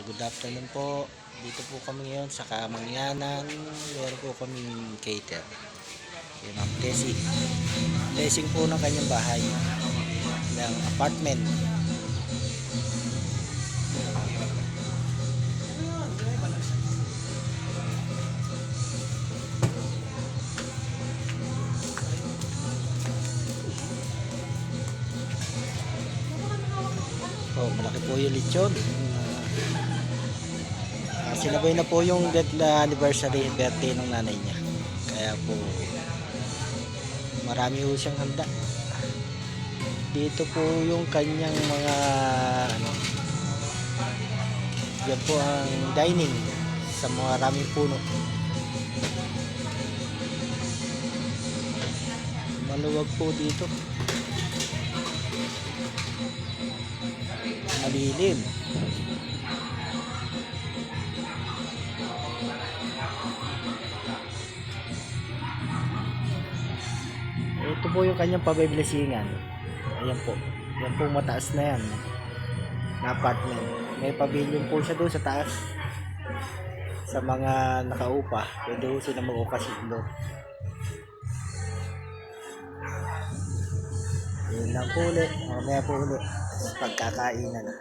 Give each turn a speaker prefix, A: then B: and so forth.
A: Good afternoon po. Dito po kami ngayon sa Kamangyanan. Meron po kami cater. Kay Ma'am Tessie. Testing po ng kanyang bahay ng apartment. Oh, malaki po yung lechon. Sinabay na po yung anniversary birthday ng nanay niya. Kaya po marami po siyang handa. Dito po yung kanyang mga yan po ang dining sa mga maraming puno. Maluwag po dito. Malilim. Ito po yung kanyang pabiblesingan. Ayan po. Yan po mataas na yan. Na apartment. May pavilion po siya doon sa taas. Sa mga nakaupa. Pwede po sila mag-okasyon doon. Yun lang po ulit. Mamaya po ulit. Pagkakainan na.